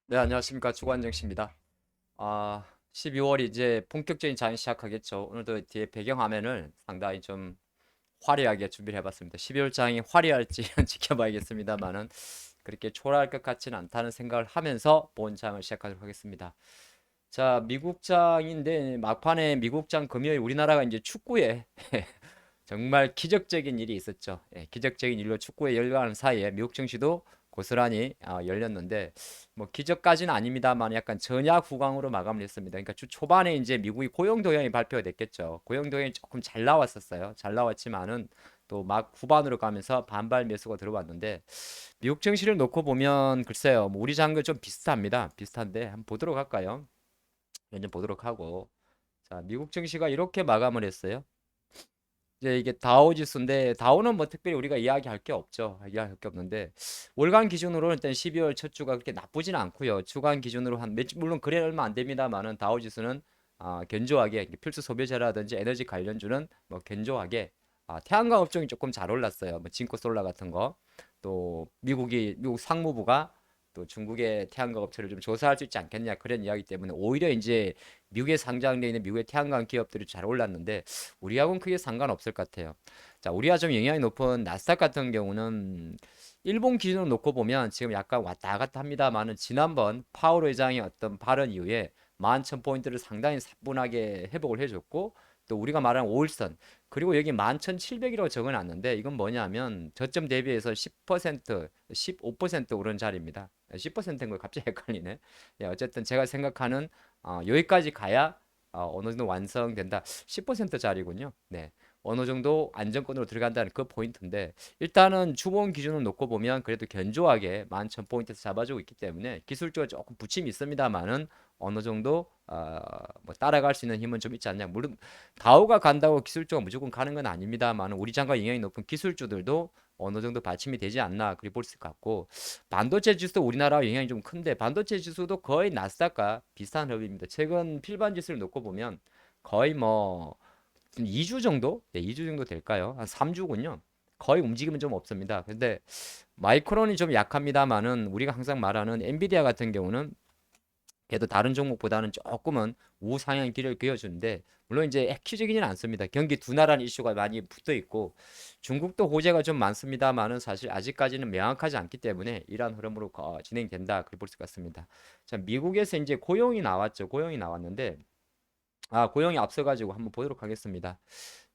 네, 안녕하십니까. 주관정 씨입니다. 12월이 이제 본격적인 장이 시작하겠죠. 오늘도 뒤에 배경화면을 상당히 좀 화려하게 준비를 해봤습니다. 12월 장이 화려할지 지켜봐야겠습니다만은 그렇게 초라할 것 같지는 않다는 생각을 하면서 본 장을 시작하도록 하겠습니다. 자, 미국 장인데 막판에 미국 장 금요일 우리나라가 이제 축구에 정말 기적적인 일이 있었죠. 예, 기적적인 일로 축구에 열광하는 사이에 미국 증시도 고스란히 열렸는데 뭐 기적까지는 아닙니다만 약간 전약 후광으로 마감을 했습니다. 그러니까 주 초반에 이제 미국이 고용 동향이 발표가 됐겠죠. 고용 동향이 조금 잘 나왔었어요. 잘 나왔지만은 또 막 후반으로 가면서 반발 매수가 들어왔는데 미국 증시를 놓고 보면 글쎄요. 뭐 우리 장과 좀 비슷합니다. 비슷한데 한번 보도록 할까요? 먼저 보도록 하고 자, 미국 증시가 이렇게 마감을 했어요. 이제 이게 다우 지수인데 다우는 뭐 특별히 우리가 이야기할 게 없죠. 이야기할 게 없는데 월간 기준으로는 일단 12월 첫 주가 그렇게 나쁘진 않고요. 주간 기준으로 한 물론 그래 얼마 안 됩니다만은 다우 지수는 견조하게 필수 소비재라든지 에너지 관련주는 뭐 견조하게 태양광 업종이 조금 잘 올랐어요. 뭐 진코솔라 같은 거. 또 미국 상무부가 또 중국의 태양광 업체를 좀 조사할 수 있지 않겠냐 그런 이야기 때문에 오히려 이제 미국에 상장되어 있는 미국의 태양광 기업들이 잘 올랐는데 우리하고는 크게 상관없을 것 같아요. 자, 우리가 좀 영향이 높은 나스닥 같은 경우는 일본 기준으로 놓고 보면 지금 약간 왔다 갔다 합니다만은 지난번 파월 의장의 어떤 발언 이후에 11,000포인트를 상당히 사뿐하게 회복을 해줬고 또 우리가 말하는 5일선 그리고 여기 11,700이라고 적어놨는데 이건 뭐냐면 저점 대비해서 10% 15% 오른 자리입니다. 10%인 걸 갑자기 헷갈리네. 예, 어쨌든 제가 생각하는 여기까지 가야 어느 정도 완성된다. 10%짜리군요. 네. 어느 정도 안정권으로 들어간다는 그 포인트인데 일단은 주봉 기준을 놓고 보면 그래도 견조하게 11,000포인트에서 잡아주고 있기 때문에 기술적으로 조금 부침이 있습니다만은 어느 정도 뭐 따라갈 수 있는 힘은 좀 있지 않냐. 물론 다우가 간다고 기술적으로 무조건 가는 건 아닙니다만 우리 장과 영향이 높은 기술주들도 어느 정도 받침이 되지 않나 그리 볼 수 같고 반도체 지수도 우리나라 영향이 좀 큰데 반도체 지수도 거의 나스닥과 비슷한 흐름입니다. 최근 필반 지수를 놓고 보면 거의 뭐 2주 정도? 네, 2주 정도 될까요? 한 3주군요. 거의 움직임은 좀 없습니다. 근데 마이크론이 좀 약합니다만은 우리가 항상 말하는 엔비디아 같은 경우는 그래도 다른 종목보다는 조금은 우상향 길을 그어주는데 물론 이제 획기적이지는 않습니다. 경기 둔화라는 이슈가 많이 붙어 있고 중국도 호재가 좀 많습니다만은 사실 아직까지는 명확하지 않기 때문에 이러한 흐름으로 진행된다 그렇게 볼 수 있습니다. 자, 미국에서 이제 고용이 나왔죠. 고용이 나왔는데 고용이 앞서가지고 한번 보도록 하겠습니다.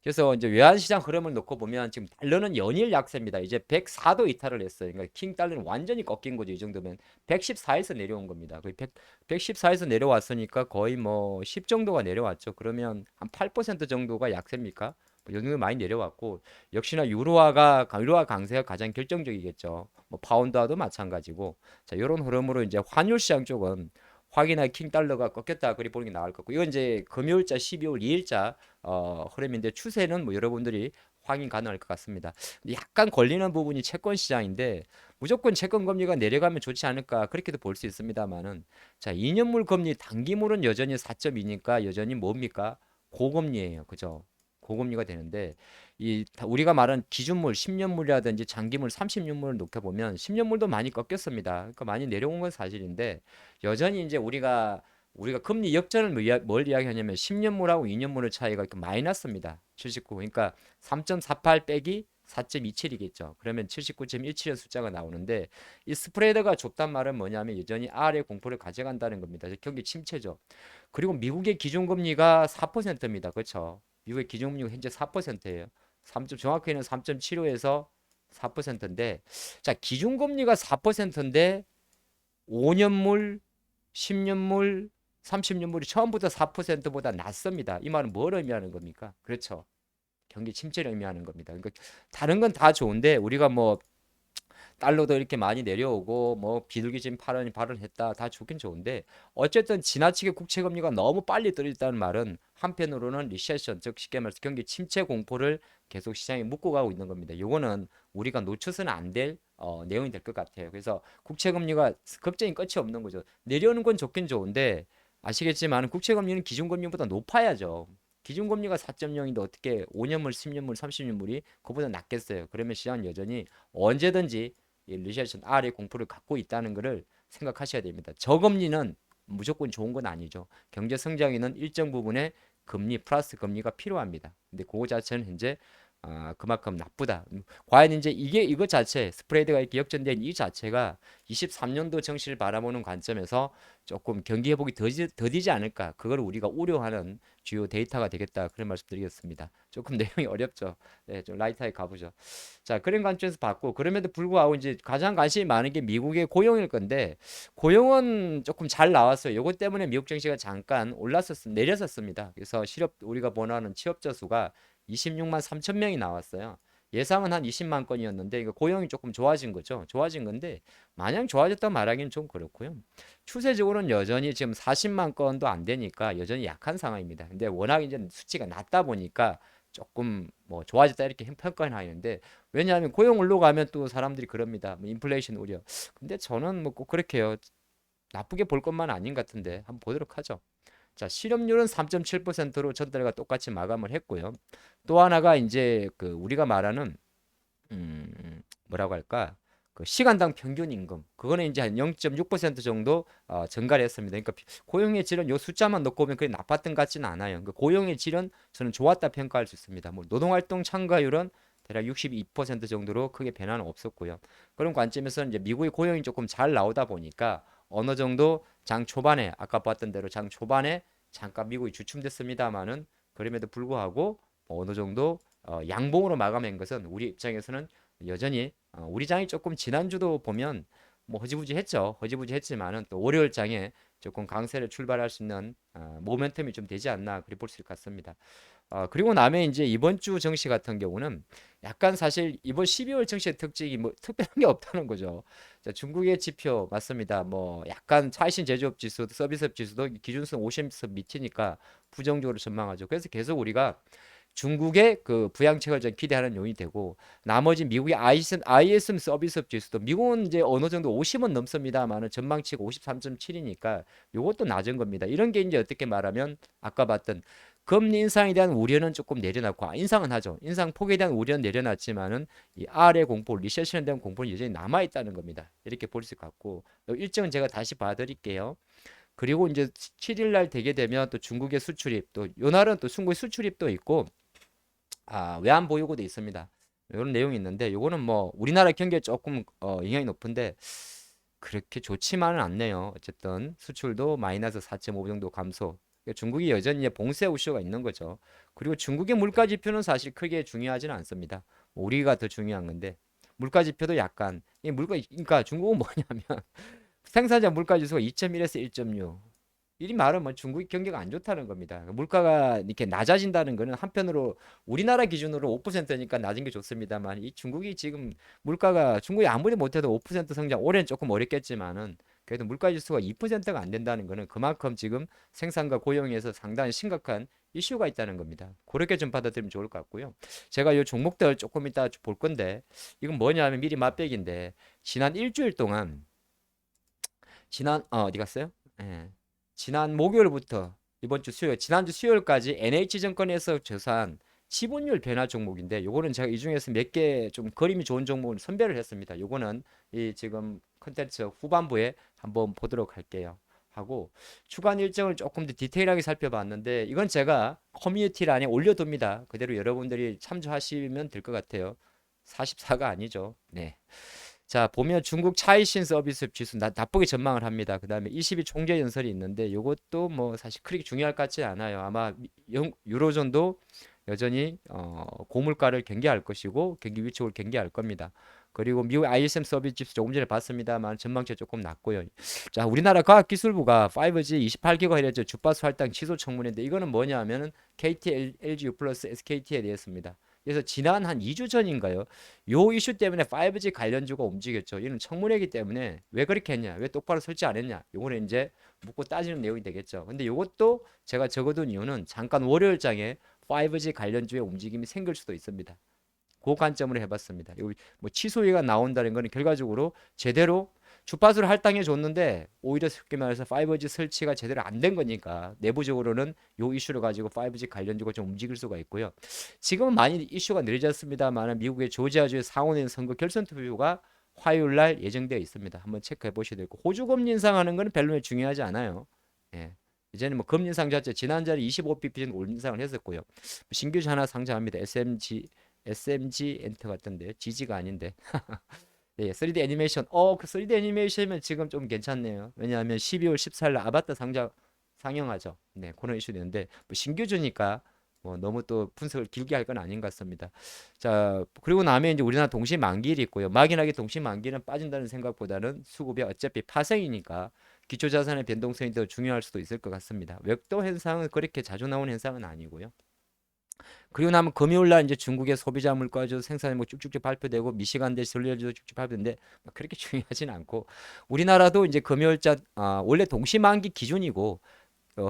그래서 이제 외환시장 흐름을 놓고 보면 지금 달러는 연일 약세입니다. 이제 104도 이탈을 했어요. 그러니까 킹 달러는 완전히 꺾인 거죠. 이 정도면 114에서 내려온 겁니다. 거의 114에서 내려왔으니까 거의 뭐 10 정도가 내려왔죠. 그러면 한 8% 정도가 약세입니까? 뭐 이 정도 많이 내려왔고 역시나 유로화 강세가 가장 결정적이겠죠. 뭐 파운드와도 마찬가지고 자 이런 흐름으로 이제 환율 시장 쪽은 확인할 킹달러가 꺾였다 그리 보는 게 나을 것 같고 이건 이제 금요일자 12월 2일자 흐름인데 추세는 뭐 여러분들이 확인 가능할 것 같습니다. 근데 약간 걸리는 부분이 채권 시장인데 무조건 채권 금리가 내려가면 좋지 않을까 그렇게도 볼 수 있습니다만은 자 2년물 금리 단기물은 여전히 4.2니까 여전히 뭡니까 고금리예요. 그죠? 고금리가 되는데 우리가 말한 기준물 10년물이라든지 장기물 30년물을 놓게 보면 10년물도 많이 꺾였습니다. 그러니까 많이 내려온 건 사실인데 여전히 이제 우리가 금리 역전을 뭘 이야기하냐면 10년물하고 2년물의 차이가 이렇게 마이너스입니다. 79. 그러니까 3.48 빼기 4.27이겠죠. 그러면 79.17의 숫자가 나오는데 이 스프레드가 좁단 말은 뭐냐면 여전히 R의 공포를 가져간다는 겁니다. 경기 침체죠. 그리고 미국의 기준금리가 4%입니다. 그렇죠? 미국의 기준금리가 현재 4%예요. 3점 정확히는 3.75에서 4%인데 자, 기준금리가 4%인데 5년물 10년물, 30년물이 처음부터 4%보다 낮습니다. 이 말은 뭘 의미하는 겁니까? 그렇죠. 경기 침체를 의미하는 겁니다. 그러니까 다른 건 다 좋은데 우리가 뭐 달러도 이렇게 많이 내려오고 뭐 비둘기진 발언했다 다 좋긴 좋은데 어쨌든 지나치게 국채 금리가 너무 빨리 떨어졌다는 말은 한편으로는 리세션 즉 쉽게 말해서 경기 침체 공포를 계속 시장에 묶고 가고 있는 겁니다. 요거는 우리가 놓쳐서는 안 될 내용이 될 것 같아요. 그래서 국채 금리가 급전이 끝이 없는 거죠. 내려오는 건 좋긴 좋은데 아시겠지만 국채 금리는 기준 금리보다 높아야죠. 기준금리가 4.0인데 어떻게 5년물, 10년물, 30년물이 그보다 낮겠어요. 그러면 시장은 여전히 언제든지 이 리세션 R의 공포를 갖고 있다는 것을 생각하셔야 됩니다. 저금리는 무조건 좋은 건 아니죠. 경제 성장에는 일정 부분의 금리 플러스 금리가 필요합니다. 근데 그거 자체는 현재 그만큼 나쁘다. 과연 이제 이거 자체 스프레드가 이렇게 역전된 이 자체가 23년도 정시를 바라보는 관점에서 조금 경기 회복이 더디지 않을까. 그걸 우리가 우려하는 주요 데이터가 되겠다. 그런 말씀드리겠습니다. 조금 내용이 어렵죠. 네, 좀 라이트하게 가보죠. 자, 그런 관점에서 봤고 그럼에도 불구하고 이제 가장 관심이 많은 게 미국의 고용일 건데 고용은 조금 잘 나왔어요. 이것 때문에 미국 증시가 잠깐 내렸었습니다. 그래서 우리가 원하는 취업자 수가 26만 3천 명이 나왔어요. 예상은 한 20만 건이었는데 이거 고용이 조금 좋아진 거죠. 좋아진 건데 마냥 좋아졌다 말하기는 좀 그렇고요. 추세적으로는 여전히 지금 40만 건도 안 되니까 여전히 약한 상황입니다. 근데 워낙 이제 수치가 낮다 보니까 조금 뭐 좋아졌다 이렇게 평가는 하는데 왜냐하면 고용 올라가면 또 사람들이 그럽니다. 뭐 인플레이션 우려. 근데 저는 뭐 꼭 그렇게요. 나쁘게 볼 것만 아닌 것 같은데 한번 보도록 하죠. 자, 실업률은 3.7%로 전달과 똑같이 마감을 했고요. 또 하나가 이제 그 우리가 말하는 뭐라고 할까? 그 시간당 평균 임금 그거는 이제 한 0.6% 정도 증가를 했습니다. 그러니까 고용의 질은 요 숫자만 놓고 보면 그게 나빴던 것 같지는 않아요. 그러니까 고용의 질은 저는 좋았다 평가할 수 있습니다. 뭐 노동활동 참가율은 대략 62% 정도로 크게 변화는 없었고요. 그런 관점에서 이제 미국의 고용이 조금 잘 나오다 보니까 어느 정도 장 초반에 아까 봤던 대로 장 초반에 잠깐 미국이 주춤됐습니다만은 그럼에도 불구하고 어느 정도 양봉으로 마감한 것은 우리 입장에서는 여전히 우리 장이 조금 지난주도 보면 뭐 허지부지했죠. 허지부지했지만은 또 월요일 장에 조금 강세를 출발할 수 있는 모멘텀이 좀 되지 않나 그리 볼 수 있을 것 같습니다. 그리고 남에 이제 이번 주 증시 같은 경우는 약간 사실 이번 12월 증시의 특징이 뭐 특별한 게 없다는 거죠. 자, 중국의 지표 맞습니다. 뭐 약간 차이신 제조업 지수, 서비스업 지수도 기준선 50선 밑이니까 부정적으로 전망하죠. 그래서 계속 우리가 중국의 그 부양책을 좀 기대하는 요인이 되고 나머지 미국의 ISM 서비스업 지수도 미국은 이제 어느 정도 50은 넘습니다만은 전망치가 53.7이니까 요것도 낮은 겁니다. 이런 게 이제 어떻게 말하면 아까 봤던 금리 인상에 대한 우려는 조금 내려놨고 인상은 하죠. 인상 폭에 대한 우려는 내려놨지만은 이 R의 공포, 리세션에 대한 공포는 여전히 남아 있다는 겁니다. 이렇게 볼 수 있고 일정은 제가 다시 봐드릴게요. 그리고 이제 7일 날 되게 되면 또 중국의 수출입 또 요날은 또 중국의 수출입도 있고 외환 보유고도 있습니다. 이런 내용이 있는데 요거는 뭐 우리나라 경기에 조금 영향이 높은데 그렇게 좋지만은 않네요. 어쨌든 수출도 마이너스 4.5 정도 감소. 그러니까 중국이 여전히 봉쇄 우쇼가 있는 거죠. 그리고 중국의 물가 지표는 사실 크게 중요하지는 않습니다. 우리가 더 중요한 건데 물가 지표도 약간 이 물가 그러니까 중국은 뭐냐면 생산자 물가 지수가 2.1에서 1.6. 이 말은 뭐 중국 경기가 안 좋다는 겁니다. 물가가 이렇게 낮아진다는 거는 한편으로 우리나라 기준으로 5%니까 낮은 게 좋습니다만 이 중국이 지금 물가가 중국이 아무리 못해도 5% 성장 올해는 조금 어렵겠지만은 그래도 물가 지수가 2%가 안 된다는 거는 그만큼 지금 생산과 고용에서 상당히 심각한 이슈가 있다는 겁니다. 그렇게 좀 받아들이면 좋을 것 같고요. 제가 이 종목들 조금 이따 볼 건데 이건 뭐냐면 미리 맛배기인데 지난 일주일 동안 어디 갔어요? 예. 지난 목요일부터 이번 주 수요일, 지난주 수요일까지 NH증권에서 조사한 지분율 변화 종목인데 요거는 제가 이 중에서 몇 개 좀 그림이 좋은 종목을 선별을 했습니다. 요거는 이 지금 컨텐츠 후반부에 한번 보도록 할게요. 하고 주간 일정을 조금 더 디테일하게 살펴봤는데 이건 제가 커뮤니티란에 올려둡니다. 그대로 여러분들이 참조하시면 될 것 같아요. 44가 아니죠. 네. 자, 보면 중국 차이신 서비스 지수 나쁘게 전망을 합니다. 그다음에 22 총재 연설이 있는데 이것도 뭐 사실 그렇게 중요할 것 같지 않아요. 아마 유로존도 여전히 고물가를 경계할 것이고 경기 위축을 경계할 겁니다. 그리고 미국 ISM 서비스 지수 조금 전에 봤습니다만 전망치 조금 낮고요. 자, 우리나라 과학기술부가 5G 28GHz 주파수 할당 취소 청문회인데 이거는 뭐냐면은 KT, LG U 플러스 SKT에 대해서입니다. 그래서 지난 한 2주 전인가요? 요 이슈 때문에 5G 관련주가 움직였죠. 이는 청문회이기 때문에 왜 그렇게 했냐? 왜 똑바로 설치 안 했냐? 요거는 이제 묻고 따지는 내용이 되겠죠. 근데 요것도 제가 적어둔 이유는 잠깐 월요일장에 5G 관련주의 움직임이 생길 수도 있습니다. 그 관점으로 해봤습니다. 뭐 취소위가 나온다는 거는 결과적으로 제대로 주파수를 할당해 줬는데 오히려 쉽게 말해서 5G 설치가 제대로 안 된 거니까 내부적으로는 요 이슈를 가지고 5G 관련주가 좀 움직일 수가 있고요. 지금은 많이 이슈가 느려졌습니다만 미국의 조지아주의 상원의원 선거 결선 투표가 화요일 날 예정되어 있습니다. 한번 체크해 보셔야 되고 호주 금리 인상하는 거는 별로 중요하지 않아요. 예. 이제는 뭐 금리 인상 자체 지난달에 25bp 정도 올린 인상을 했었고요. 신규 하나 상장합니다. SMG 엔터 같던데 GG가 아닌데. 예, 3D 애니메이션. 그 3D 애니메이션이면 지금 좀 괜찮네요. 왜냐하면 12월 14일 날 아바타 상영하죠. 네, 그런 이슈도 있는데 뭐 신규주니까 뭐 너무 또 분석을 길게 할 건 아닌 것 같습니다. 자, 그리고 나면 이제 우리나라 동시 만기일이 있고요. 막연하게 동시 만기는 빠진다는 생각보다는 수급이 어차피 파생이니까 기초자산의 변동성이 더 중요할 수도 있을 것 같습니다. 외도 현상은 그렇게 자주 나오는 현상은 아니고요. 그리고 나면 금요일 날 이제 중국의 소비자 물가지수 생산량이 뭐 쭉쭉쭉 발표되고 미시간대 전리주도 쭉쭉 발표되는데 그렇게 중요하진 않고 우리나라도 이제 금요일자 원래 동시만기 기준이고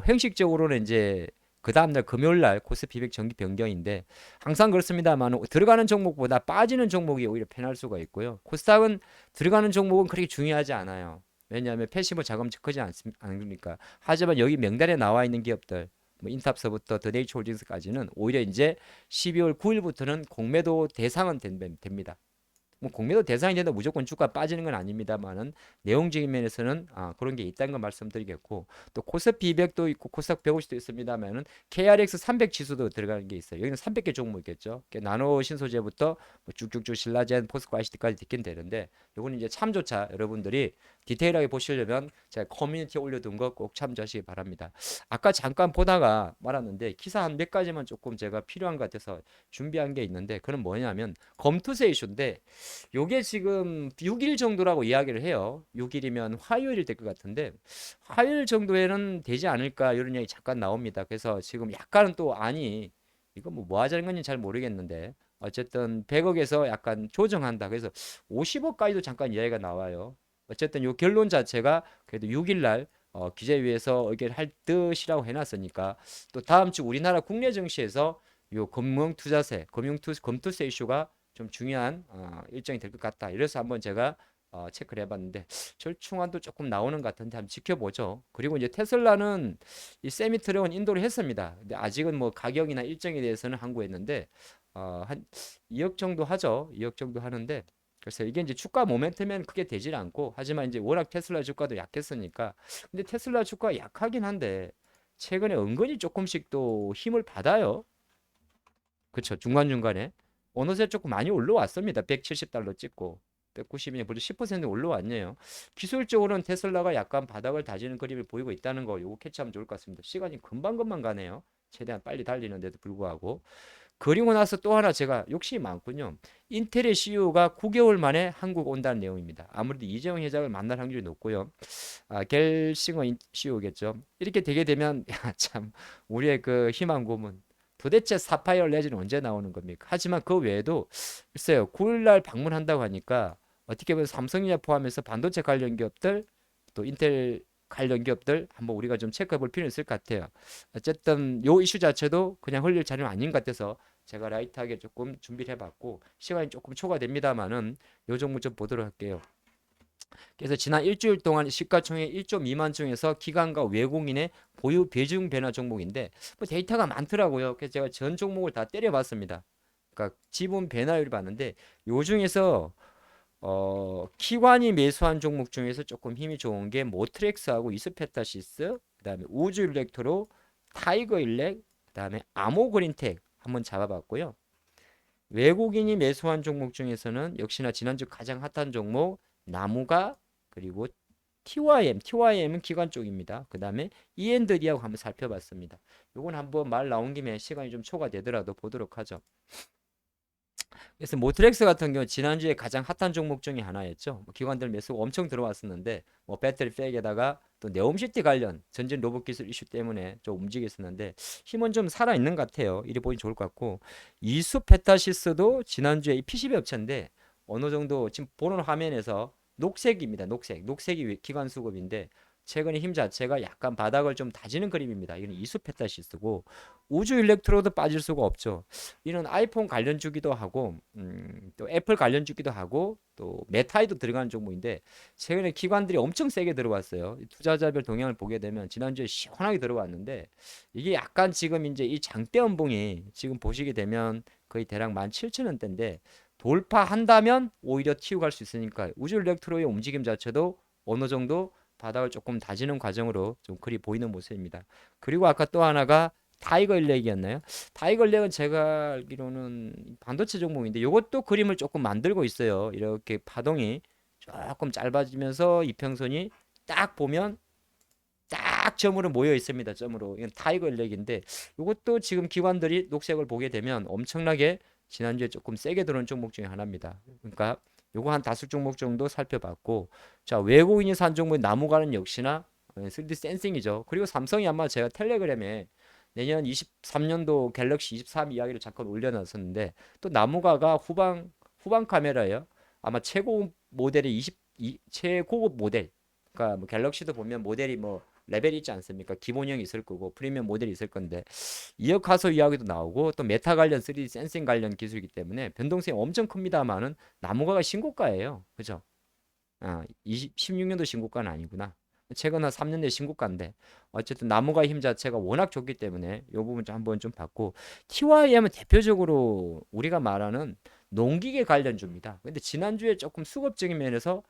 형식적으로는 이제 그 다음날 금요일 날 코스피 200 정기 변경인데 항상 그렇습니다만 들어가는 종목보다 빠지는 종목이 오히려 편할 수가 있고요. 코스닥은 들어가는 종목은 그렇게 중요하지 않아요. 왜냐하면 패시브 자금치 크지 않으니까. 하지만 여기 명단에 나와 있는 기업들 뭐 인탑서부터 더네이처홀딩스까지는 오히려 이제 12월 9일부터는 공매도 대상은 됩니다. 뭐 공매도 대상이 된다 무조건 주가 빠지는 건 아닙니다만은 내용적인 면에서는 그런 게 있다는 걸 말씀드리겠고 또 코스피 200도 있고 코스닥 150도 있습니다만은 KRX 300 지수도 들어가는 게 있어요. 여기는 300개 종목 있겠죠. 나노 신소재부터 뭐 쭉쭉쭉 신라젠, 포스코 ICT까지 듣긴 되는데 요거는 이제 참조차 여러분들이 디테일하게 보시려면 제가 커뮤니티에 올려둔 거 꼭 참조하시기 바랍니다. 아까 잠깐 보다가 말았는데 기사 한 몇 가지만 조금 제가 필요한 것 같아서 준비한 게 있는데 그건 뭐냐면 검투세 이슈인데 요게 지금 6일 정도라고 이야기를 해요. 6일이면 화요일이 될 것 같은데 화요일 정도에는 되지 않을까 이런 이야기 잠깐 나옵니다. 그래서 지금 약간은 또 아니 이거 뭐 하자는 건지 잘 모르겠는데 어쨌든 100억에서 약간 조정한다. 그래서 50억까지도 잠깐 이야기가 나와요. 어쨌든 요 결론 자체가 그래도 6일 날 기재위에서 의결할 듯이라고 해놨으니까 또 다음 주 우리나라 국내 증시에서 요 검투세 이슈가 좀 중요한 일정이 될 것 같다. 이래서 한번 제가 체크를 해봤는데 절충안도 조금 나오는 것 같은데 한번 지켜보죠. 그리고 이제 테슬라는 이 세미트랙은 인도를 했습니다. 근데 아직은 뭐 가격이나 일정에 대해서는 항구했는데 한 2억 정도 하죠. 2억 정도 하는데 그래서 이게 이제 주가 모멘텀은 크게 되질 않고 하지만 이제 워낙 테슬라 주가도 약했으니까 근데 테슬라 주가 약하긴 한데 최근에 은근히 조금씩 또 힘을 받아요. 그렇죠. 중간중간에. 어느새 조금 많이 올라왔습니다. 170달러 찍고. 190이면 벌써 10% 올라왔네요. 기술적으로는 테슬라가 약간 바닥을 다지는 그림을 보이고 있다는 거 요거 캐치하면 좋을 것 같습니다. 시간이 금방금방 가네요. 최대한 빨리 달리는데도 불구하고. 그리고 나서 또 하나 제가 욕심이 많군요. 인텔의 CEO가 9개월 만에 한국 온다는 내용입니다. 아무래도 이재용 회장을 만날 확률이 높고요. 겔싱어 CEO겠죠. 이렇게 되게 되면 참 우리의 그 희망 고문 도대체 사파이어 레즈는 언제 나오는 겁니까? 하지만 그 외에도 글쎄요. 9일날 방문한다고 하니까 어떻게 보면 삼성전자 포함해서 반도체 관련 기업들 또 인텔 관련 기업들 한번 우리가 좀 체크해 볼 필요는 있을 것 같아요. 어쨌든 요 이슈 자체도 그냥 흘릴 자료는 아닌 것 같아서 제가 라이트하게 조금 준비를 해봤고 시간이 조금 초과됩니다만은 요 정도 좀 보도록 할게요. 그래서 지난 일주일 동안 시가총액 1조 미만 중에서 기관과 외국인의 보유 비중 변화 종목인데 뭐 데이터가 많더라고요. 그래서 제가 전 종목을 다 때려봤습니다. 그러니까 지분 변화율을 봤는데 요 중에서 키관이 매수한 종목 중에서 조금 힘이 좋은 게 모트렉스하고 이스페타시스, 그다음에 우주일렉트로, 타이거일렉, 그다음에 아모그린텍 한번 잡아봤고요. 외국인이 매수한 종목 중에서는 역시나 지난주 가장 핫한 종목 나무가 그리고 TYM은 기관 쪽입니다. 그 다음에 E&D하고 한번 살펴봤습니다. 요건 한번 말 나온 김에 시간이 좀 초과되더라도 보도록 하죠. 그래서 모트렉스 같은 경우 지난주에 가장 핫한 종목 중에 하나였죠. 뭐 기관들 매수가 엄청 들어왔었는데 뭐 배터리 백에다가 또 네옴시티 관련 전진 로봇 기술 이슈 때문에 좀 움직였었는데 힘은 좀 살아 있는 것 같아요. 이리 보니 좋을 것 같고 이수페타시스도 지난주에 이 PCB 업체인데 어느 정도 지금 보는 화면에서 녹색입니다. 녹색이 기관 수급인데 최근에 힘 자체가 약간 바닥을 좀 다지는 그림입니다. 이건 이수페타시스고 우주 일렉트로도 빠질 수가 없죠. 이런 아이폰 관련 주기도 하고 또 애플 관련 주기도 하고 또 메타에도 들어가는 종목인데 최근에 기관들이 엄청 세게 들어왔어요. 투자자별 동향을 보게 되면 지난주에 시원하게 들어왔는데 이게 약간 지금 이제 이 장대 연봉이 지금 보시게 되면 거의 대략 17,000원대인데 돌파한다면 오히려 튀어갈 수 있으니까 우주 일렉트로의 움직임 자체도 어느 정도 바닥을 조금 다지는 과정으로 좀 그리 보이는 모습입니다. 그리고 아까 또 하나가 타이거 일렉이었나요? 타이거 일렉은 제가 알기로는 반도체 종목인데 이것도 그림을 조금 만들고 있어요. 이렇게 파동이 조금 짧아지면서 이평선이 딱 보면 딱 점으로 모여 있습니다. 점으로. 이건 타이거 일렉인데 이것도 지금 기관들이 녹색을 보게 되면 엄청나게 지난주에 조금 세게 들어온 종목 중에 하나입니다. 그러니까 요거 한 다섯 종목 정도 살펴봤고 자 외국인이 산 종목 나무가는 역시나 3D 센싱이죠. 그리고 삼성이 아마 제가 텔레그램에 내년 23년도 갤럭시 23 이야기를 잠깐 올려놨었는데 또 나무가가 후방 카메라예요. 아마 최고 모델이 최고급 모델. 그러니까 뭐 갤럭시도 보면 모델이 뭐 레벨이 있지 않습니까? 기본형이 있을 거고 프리미엄 모델이 있을 건데 이어카소 이야기도 나오고 또 메타 관련 3D 센싱 관련 기술이기 때문에 변동성이 엄청 큽니다만은 나무가가 신고가예요. 그죠? 16년도 신고가는 아니구나. 최근 한 3년 내 신고가인데 어쨌든 나무가 힘 자체가 워낙 좋기 때문에 이 부분 좀 한번 좀 봤고 TYM은 대표적으로 우리가 말하는 농기계 관련주입니다. 근데 지난주에 조금 수급적인 면에서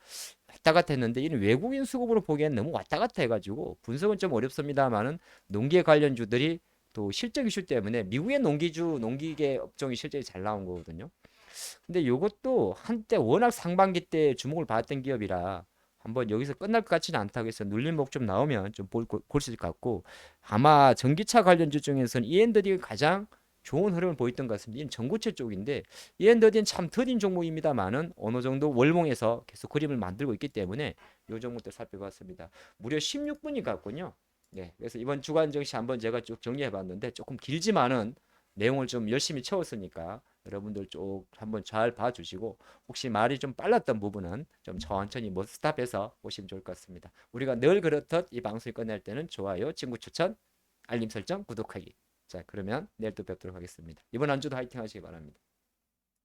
왔다 갔다 했는데 이는 외국인 수급으로 보기엔 너무 왔다 갔다 해가지고 분석은 좀 어렵습니다만은 농기계 관련주들이 또 실적 이슈 때문에 미국의 농기계 업종이 실적이 잘 나온 거거든요. 근데 요것도 한때 워낙 상반기 때 주목을 받았던 기업이라 한번 여기서 끝날 것 같지는 않다고 해서 눌림목 좀 나오면 좀 볼 수 있을 것 같고 아마 전기차 관련주 중에서는 E&D가 가장 좋은 흐름을 보였던 것 같습니다. 이는 전고체 쪽인데 E&D는 참 더딘 종목입니다만은 어느 정도 월봉에서 계속 그림을 만들고 있기 때문에 요 종목들 살펴봤습니다. 무려 16분이 갔군요. 네, 그래서 이번 주간 증시 한번 제가 쭉 정리해봤는데 조금 길지만은 내용을 좀 열심히 채웠으니까 여러분들 쭉 한번 잘 봐주시고 혹시 말이 좀 빨랐던 부분은 좀 천천히 뭐 스탑해서 보시면 좋을 것 같습니다. 우리가 늘 그렇듯 이 방송이 끝날 때는 좋아요, 친구 추천, 알림 설정, 구독하기. 자 그러면 내일 또 뵙도록 하겠습니다. 이번 한 주도 화이팅 하시기 바랍니다.